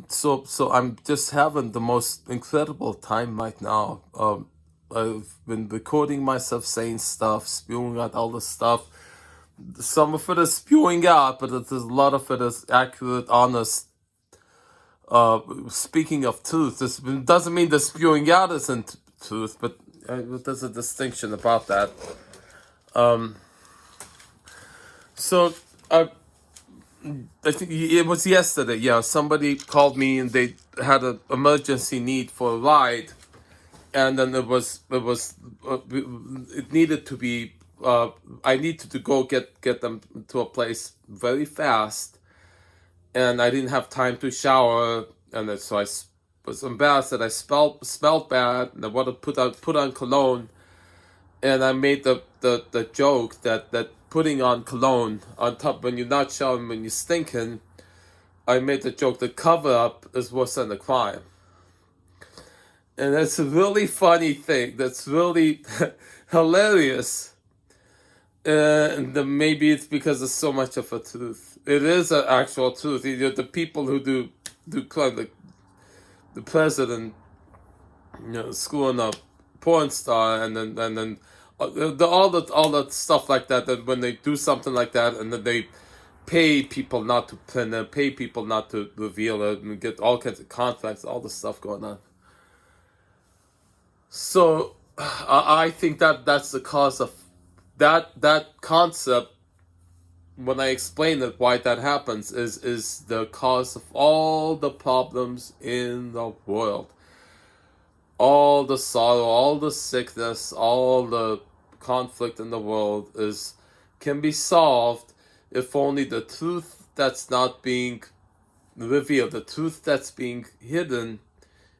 So I'm just having the most incredible time right now. I've been recording myself saying stuff, spewing out all the stuff. Some of it is spewing out, but a lot of it is accurate, honest. Speaking of truth, this doesn't mean the spewing out isn't truth, but there's a distinction about that. So I think it was yesterday. Yeah, somebody called me and they had an emergency need for a ride, and then it needed to be. I needed to go get them to a place very fast, and I didn't have time to shower, and so I was embarrassed that I smelled bad, and I wanted to put on cologne, and I made the joke that putting on cologne on top when you're not showering, when you're stinking. I made the joke that cover up is worse than the crime. And that's a really funny thing. That's really hilarious. And maybe it's because it's so much of a truth. It is an actual truth. The people who do crime, the president, screwing up porn star, and then all that stuff like that. That when they do something like that, and then they pay people not to print it, pay people not to reveal it, and get all kinds of contracts, all the stuff going on. So I think that's the cause of that concept. When I explain it, why that happens is the cause of all the problems in the world, all the sorrow, all the sickness, all the conflict in the world can be solved if only the truth that's not being revealed, the truth that's being hidden,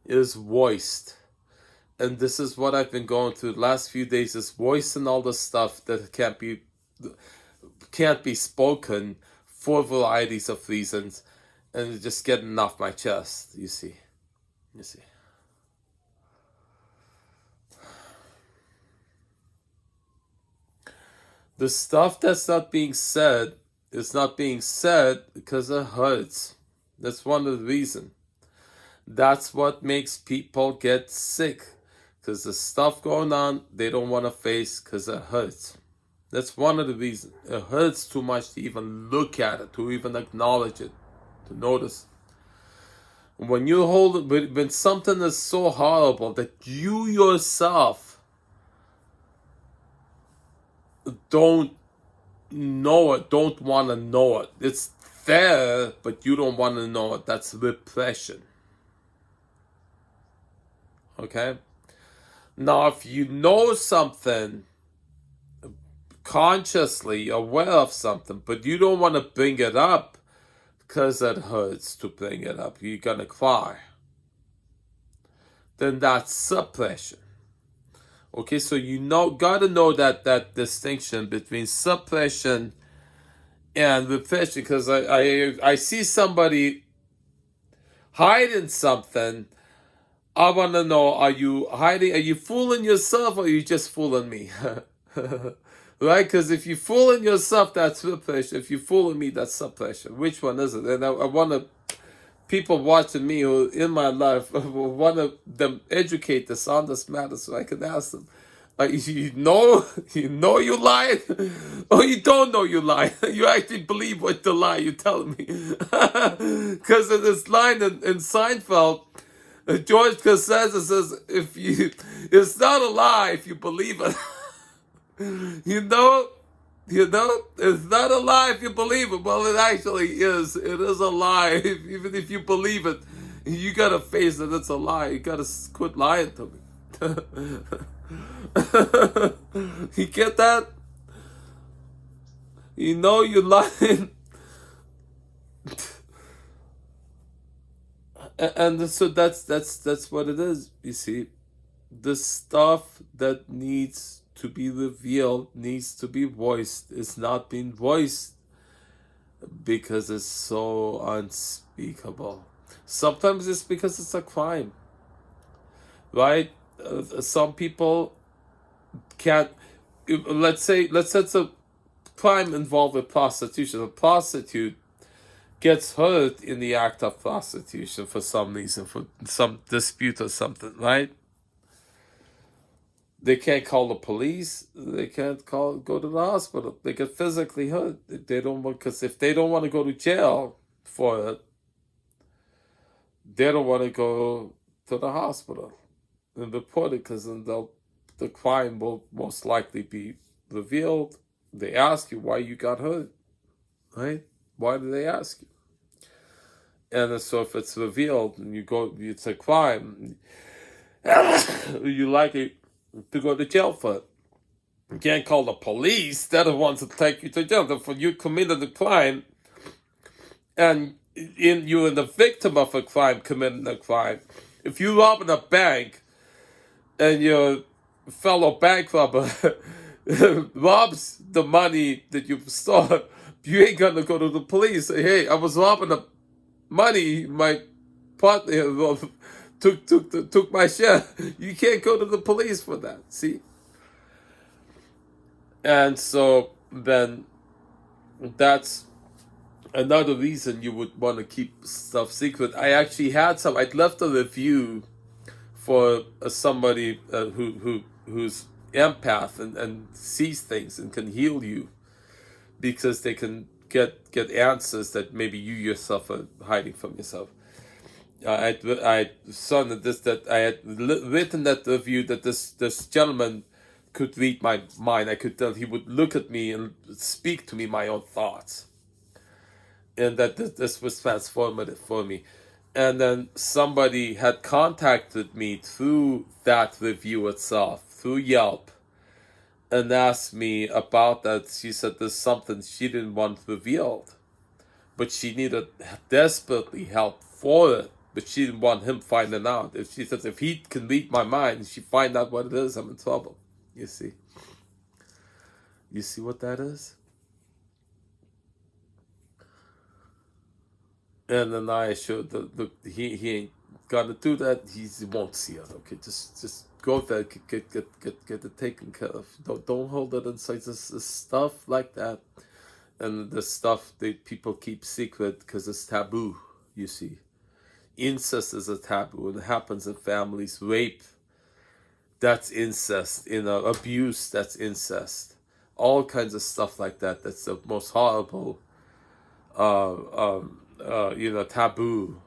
is voiced. And this is what I've been going through the last few days, is voicing all the stuff that can't be spoken for varieties of reasons, and just getting off my chest. You see. The stuff that's not being said is not being said because it hurts. That's one of the reasons. That's what makes people get sick. Because the stuff going on, they don't want to face because it hurts. That's one of the reasons. It hurts too much to even look at it, to even acknowledge it, to notice. When you hold it, when something is so horrible that you yourself don't know it, don't want to know it. It's there, but you don't want to know it. That's repression. Okay? Now, if you know something, consciously aware of something, but you don't want to bring it up because it hurts to bring it up, you're going to cry, then that's suppression. Okay, so got to know that distinction between suppression and repression, because I see somebody hiding something. I want to know, are you hiding? Are you fooling yourself, or are you just fooling me? Right? Because if you're fooling yourself, that's repression. If you're fooling me, that's suppression. Which one is it? And I want to, people watching me who in my life, want them educate this on this matter, so I can ask them, you know you lied, or you don't know you lied. You actually believe what the lie you're telling me. Because of this line in Seinfeld, George Costanza says, it's not a lie if you believe it. You know, it's not a lie if you believe it. Well, it actually is. It is a lie. Even if you believe it, you gotta face it. It's a lie. You gotta quit lying to me. You get that? You know you're lying. And so that's what it is. You see, the stuff that needs to be revealed, needs to be voiced, is not being voiced because it's so unspeakable. Sometimes it's because it's a crime, right? Some people can't. Let's say it's a crime involved with prostitution. A prostitute gets hurt in the act of prostitution for some reason, for some dispute or something, right? They can't call the police. They can't go to the hospital. They get physically hurt. They don't want, because if they don't want to go to jail for it, they don't want to go to the hospital and report it, because then the crime will most likely be revealed. They ask you why you got hurt, right? Why do they ask you? And so if it's revealed and it's a crime, you likely to go to jail for it. You can't call the police. They're the ones that take you to jail. Therefore, you committed a crime, and you're the victim of a crime, committing a crime. If you rob in a bank and your fellow bank robber robs the money that you stole, you ain't gonna go to the police and say, "Hey, I was robbing the money. My partner took my share." You can't go to the police for that. See, and so then that's another reason you would want to keep stuff secret. I actually had I'd left a review for somebody who's empath and sees things and can heal you, because they can get answers that maybe you yourself are hiding from yourself. I saw that I had written that review that this gentleman could read my mind. I could tell he would look at me and speak to me my own thoughts, and that this was transformative for me. And then somebody had contacted me through that review itself, through Yelp, and asked me about that. She said there's something she didn't want revealed, but she needed desperately help for it, but she didn't want him finding out. If she says, if he can read my mind, she find out what it is, I'm in trouble. You see? You see what that is? And then I assured he ain't gonna do that. He won't see it. Okay, just go there, get it taken care of. Don't hold it inside. This stuff like that, and the stuff that people keep secret because it's taboo. You see, incest is a taboo. It happens in families. Rape, that's incest. Abuse, that's incest. All kinds of stuff like that. That's the most horrible. Taboo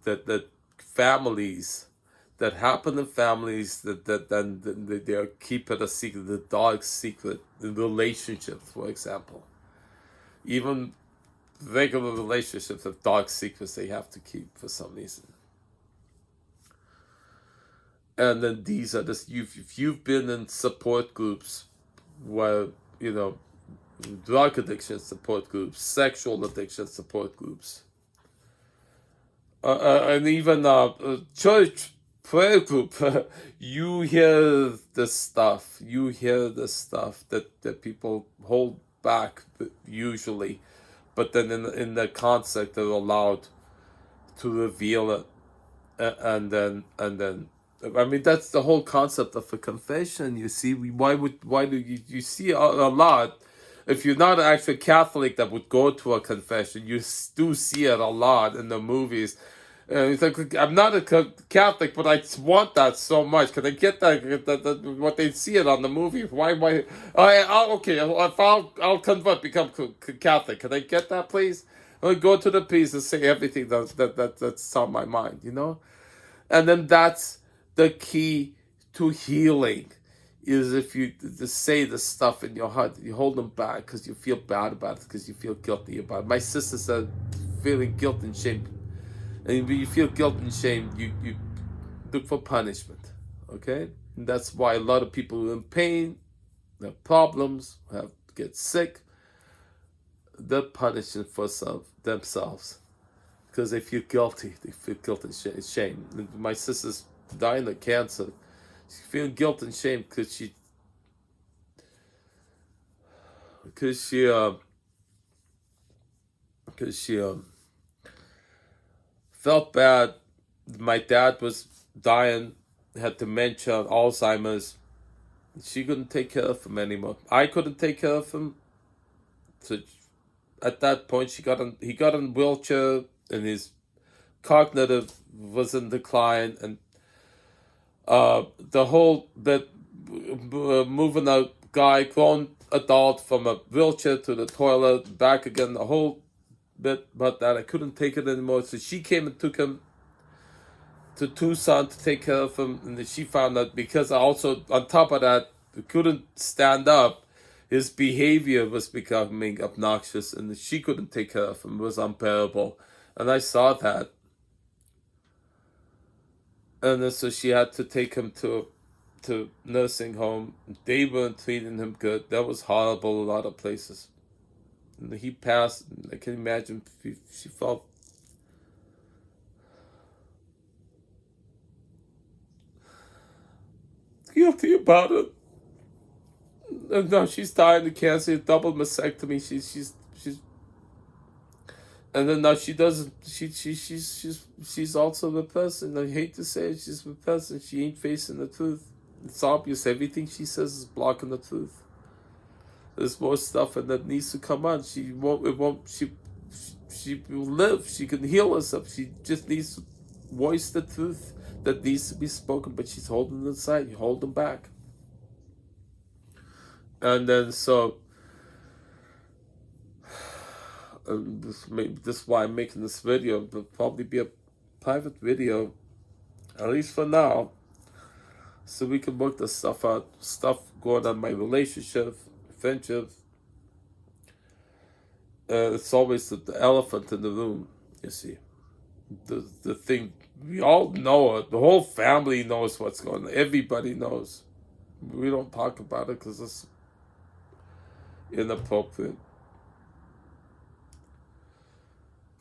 that families that happen in families that then they keep it a secret, the dark secret, in relationships, for example. Even regular relationships have dark secrets they have to keep for some reason. And then these are if you've been in support groups where, drug addiction support groups, sexual addiction support groups, and even a church prayer group, you hear this stuff. You hear this stuff that people hold back usually, but then in the concept they're allowed to reveal it, and then I mean, that's the whole concept of a confession. You see, why do you see a lot? If you're not actually Catholic that would go to a confession, you do see it a lot in the movies. It's like, I'm not a Catholic, but I want that so much. Can I get that what they see it on the movie? Why? I'll convert, become Catholic. Can I get that, please? I'll go to the priest and say everything that's on my mind, And then that's the key to healing. Is if you just say the stuff in your heart, you hold them back because you feel bad about it, because you feel guilty about it. My sister said, feeling guilt and shame, and when you feel guilt and shame, you look for punishment. Okay, and that's why a lot of people are in pain, have problems, get sick. They're punishing for themselves because they feel guilty. They feel guilt and shame. My sister's dying of cancer. She's feeling guilt and shame because she felt bad. My dad was dying, had dementia, Alzheimer's. She couldn't take care of him anymore. I couldn't take care of him, so at that point, he got in wheelchair, and his cognitive was in decline, and the whole bit, moving a guy, grown adult, from a wheelchair to the toilet, back again, the whole bit about that, I couldn't take it anymore. So she came and took him to Tucson to take care of him, and then she found that because I also, on top of that, couldn't stand up, his behavior was becoming obnoxious, and she couldn't take care of him. It was unbearable, and I saw that. And then so she had to take him to nursing home. They weren't treating him good. That was horrible. A lot of places. And he passed. I can imagine she felt guilty about it. And now she's dying of cancer, double mastectomy. She's and then now she doesn't. She's also the person. I hate to say it, she's the person. She ain't facing the truth. It's obvious. Everything she says is blocking the truth. There's more stuff that needs to come on. She won't. It won't. She will live. She can heal herself. She just needs to voice the truth that needs to be spoken. But she's holding it inside. You hold them back. And then so. This is why I'm making this video. It'll probably be a private video, at least for now, so we can work this stuff out. Stuff going on in my relationship, friendship. It's always the elephant in the room, you see. The thing, we all know it. The whole family knows what's going on. Everybody knows. We don't talk about it because it's inappropriate.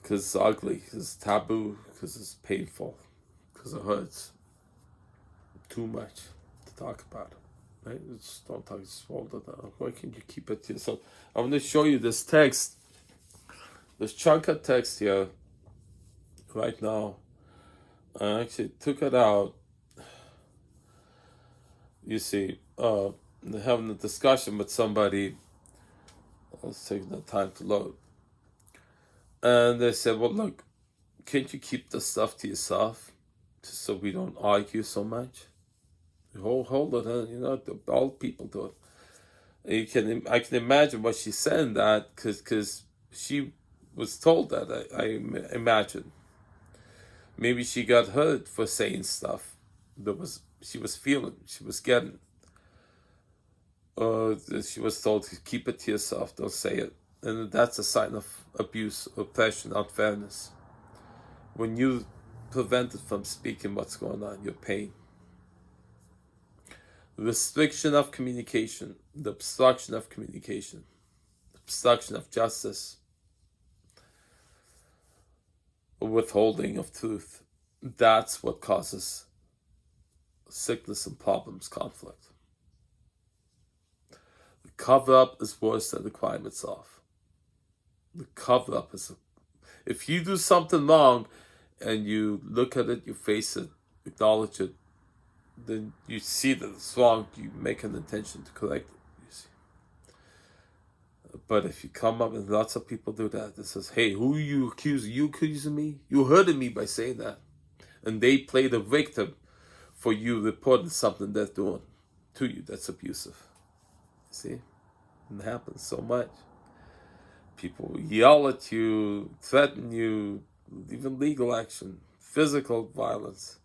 Because it's ugly, because it's taboo, because it's painful, because it hurts too much to talk about. Right? Just don't talk, just hold it down. Why can't you keep it to yourself? I'm going to show you this text, this chunk of text here, right now. I actually took it out. You see, having a discussion with somebody. I was taking the time to load. And they said, well, look, can't you keep the stuff to yourself just so we don't argue so much? Hold it, all people do it. I can imagine what she's saying that because she was told that, I imagine. Maybe she got hurt for saying stuff she was feeling, she was getting. Or she was told to keep it to yourself, don't say it. And that's a sign of abuse, oppression, unfairness. When you prevent it from speaking what's going on, your pain. Restriction of communication, the obstruction of communication, the obstruction of justice, withholding of truth. That's what causes sickness and problems, conflict. The cover-up is worse than the crime itself. The cover-up is, if you do something wrong and you look at it, you face it, acknowledge it, then you see that it's wrong, you make an intention to correct it, you see. But if you come up, and lots of people do that, it says, hey, who are you accusing? You accusing me? You hurting me by saying that. And they play the victim for you reporting something they're doing to you that's abusive. See? It happens so much. People yell at you, threaten you, even legal action, physical violence.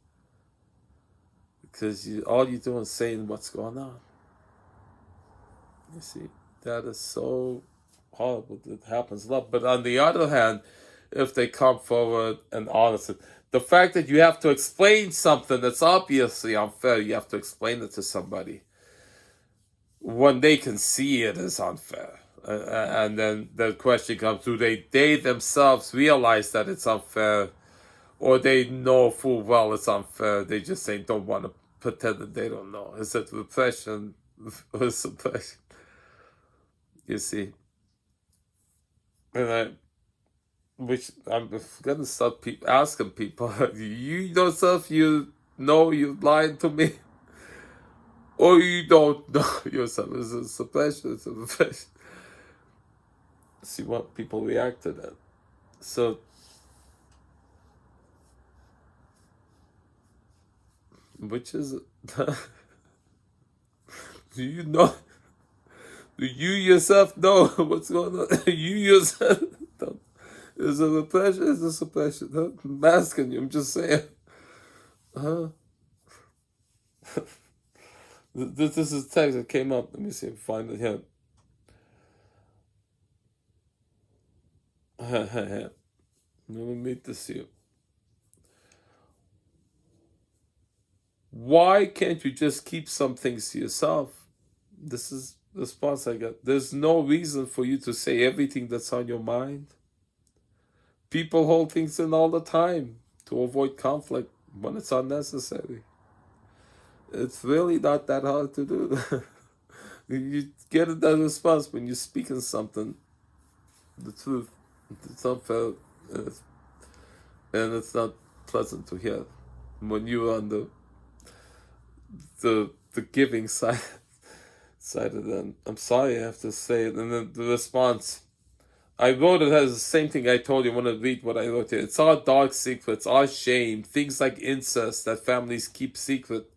Because all you're doing is saying what's going on. You see, that is so horrible. It happens a lot. But on the other hand, if they come forward and honest it, the fact that you have to explain something that's obviously unfair, you have to explain it to somebody when they can see it as unfair. And then the question comes, do they themselves realize that it's unfair, or they know full well it's unfair, they just don't want to pretend that they don't know? Is it repression or suppression? You see? And I'm going to start asking people, you yourself, you know you're lying to me? Or you don't know yourself? Is it suppression? Is it repression? See what people react to that. So, which is do you know? Do you yourself know what's going on? You yourself don't. Is it repression? Is it suppression? Huh? I'm asking you. I'm just saying. Huh? This is text that came up. Let me see if I find it here. Let me meet this here. Why can't you just keep some things to yourself? This is the response I got. There's no reason for you to say everything that's on your mind. People hold things in all the time to avoid conflict when it's unnecessary. It's really not that hard to do. You get that response when you're speaking something, the truth. It's unfair, and it's not pleasant to hear. When you're on the giving side of them, I'm sorry I have to say it. And then the response, I wrote it as the same thing I told you. I want to read what I wrote here. It's our dark secrets, our shame, things like incest that families keep secret.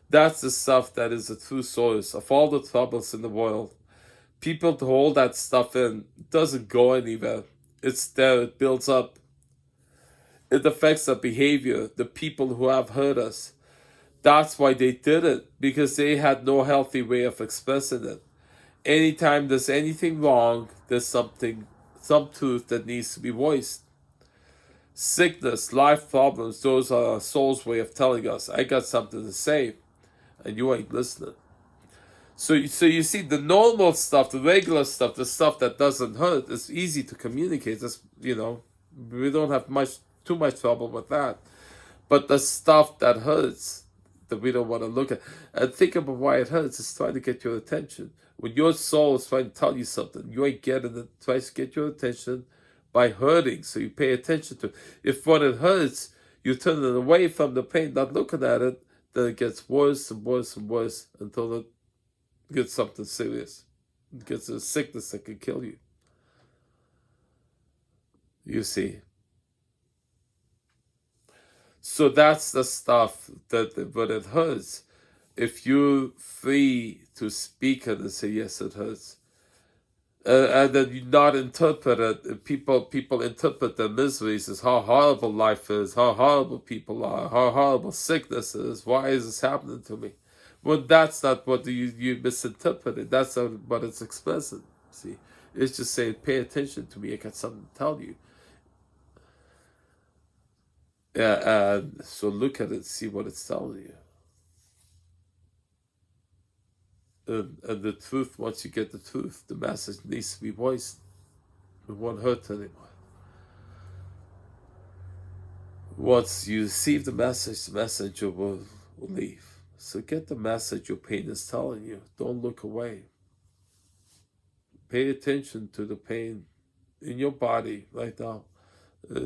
That's the stuff that is the true source of all the troubles in the world. People to hold that stuff in doesn't go anywhere. It's there, it builds up. It affects our behavior, the people who have hurt us. That's why they did it, because they had no healthy way of expressing it. Anytime there's anything wrong, there's some truth that needs to be voiced. Sickness, life problems, those are our soul's way of telling us, I got something to say, and you ain't listening. So you see, the normal stuff, the regular stuff, the stuff that doesn't hurt, is easy to communicate. It's, we don't have too much trouble with that. But the stuff that hurts, that we don't want to look at, and think about why it hurts, it's trying to get your attention. When your soul is trying to tell you something, you ain't getting it, tries to get your attention by hurting, so you pay attention to it. If when it hurts, you turn it away from the pain, not looking at it, then it gets worse and worse and worse until it gets something serious. It gets a sickness that can kill you. You see. So that's the stuff that, but it hurts. If you're free to speak it and say, yes, it hurts, and then you not interpret it, people interpret their miseries as how horrible life is, how horrible people are, how horrible sickness is, why is this happening to me? Well, that's not what you misinterpret it. That's not what it's expressing. See, it's just saying, pay attention to me. I got something to tell you. Yeah, and so look at it, see what it's telling you. And the truth, once you get the truth, the message needs to be voiced. It won't hurt anymore. Once you receive the messenger will leave. So get the message your pain is telling you. Don't look away. Pay attention to the pain in your body right now.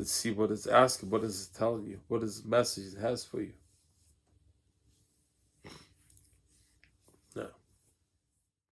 See what it's asking, what is it telling you, what is the message it has for you.